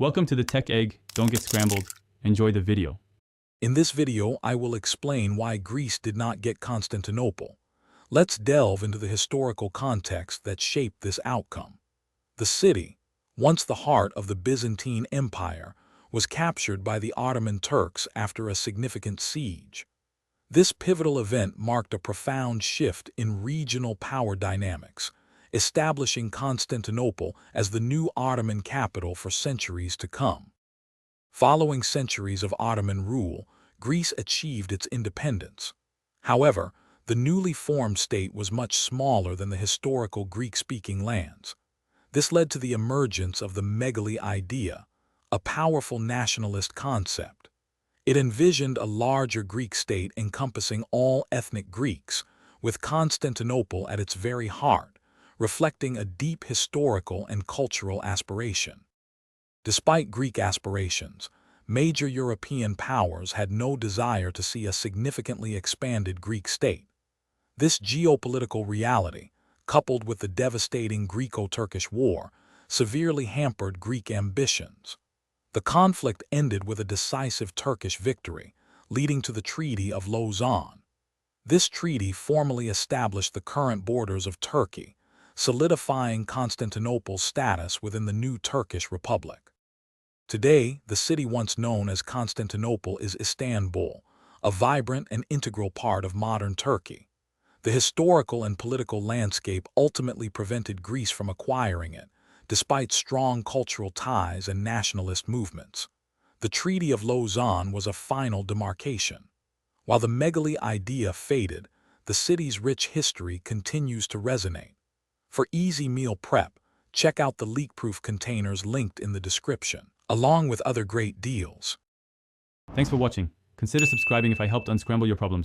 Welcome to the Tech Egg. Don't get scrambled. Enjoy the video. In this video, I will explain why Greece did not get Constantinople. Let's delve into the historical context that shaped this outcome. The city, once the heart of the Byzantine Empire, was captured by the Ottoman Turks after a significant siege. This pivotal event marked a profound shift in regional power dynamics, establishing Constantinople as the new Ottoman capital for centuries to come. Following centuries of Ottoman rule, Greece achieved its independence. However, the newly formed state was much smaller than the historical Greek-speaking lands. This led to the emergence of the megali idea, a powerful nationalist concept. It envisioned a larger Greek state encompassing all ethnic Greeks, with Constantinople at its very heart, reflecting a deep historical and cultural aspiration. Despite Greek aspirations, major European powers had no desire to see a significantly expanded Greek state. This geopolitical reality, coupled with the devastating Greco-Turkish War, severely hampered Greek ambitions. The conflict ended with a decisive Turkish victory, leading to the Treaty of Lausanne. This treaty formally established the current borders of Turkey, solidifying Constantinople's status within the new Turkish Republic. Today, the city once known as Constantinople is Istanbul, a vibrant and integral part of modern Turkey. The historical and political landscape ultimately prevented Greece from acquiring it, despite strong cultural ties and nationalist movements. The Treaty of Lausanne was a final demarcation. While the megali idea faded, the city's rich history continues to resonate. For easy meal prep, check out the leak-proof containers linked in the description, along with other great deals. Thanks for watching. Consider subscribing if I helped unscramble your problems.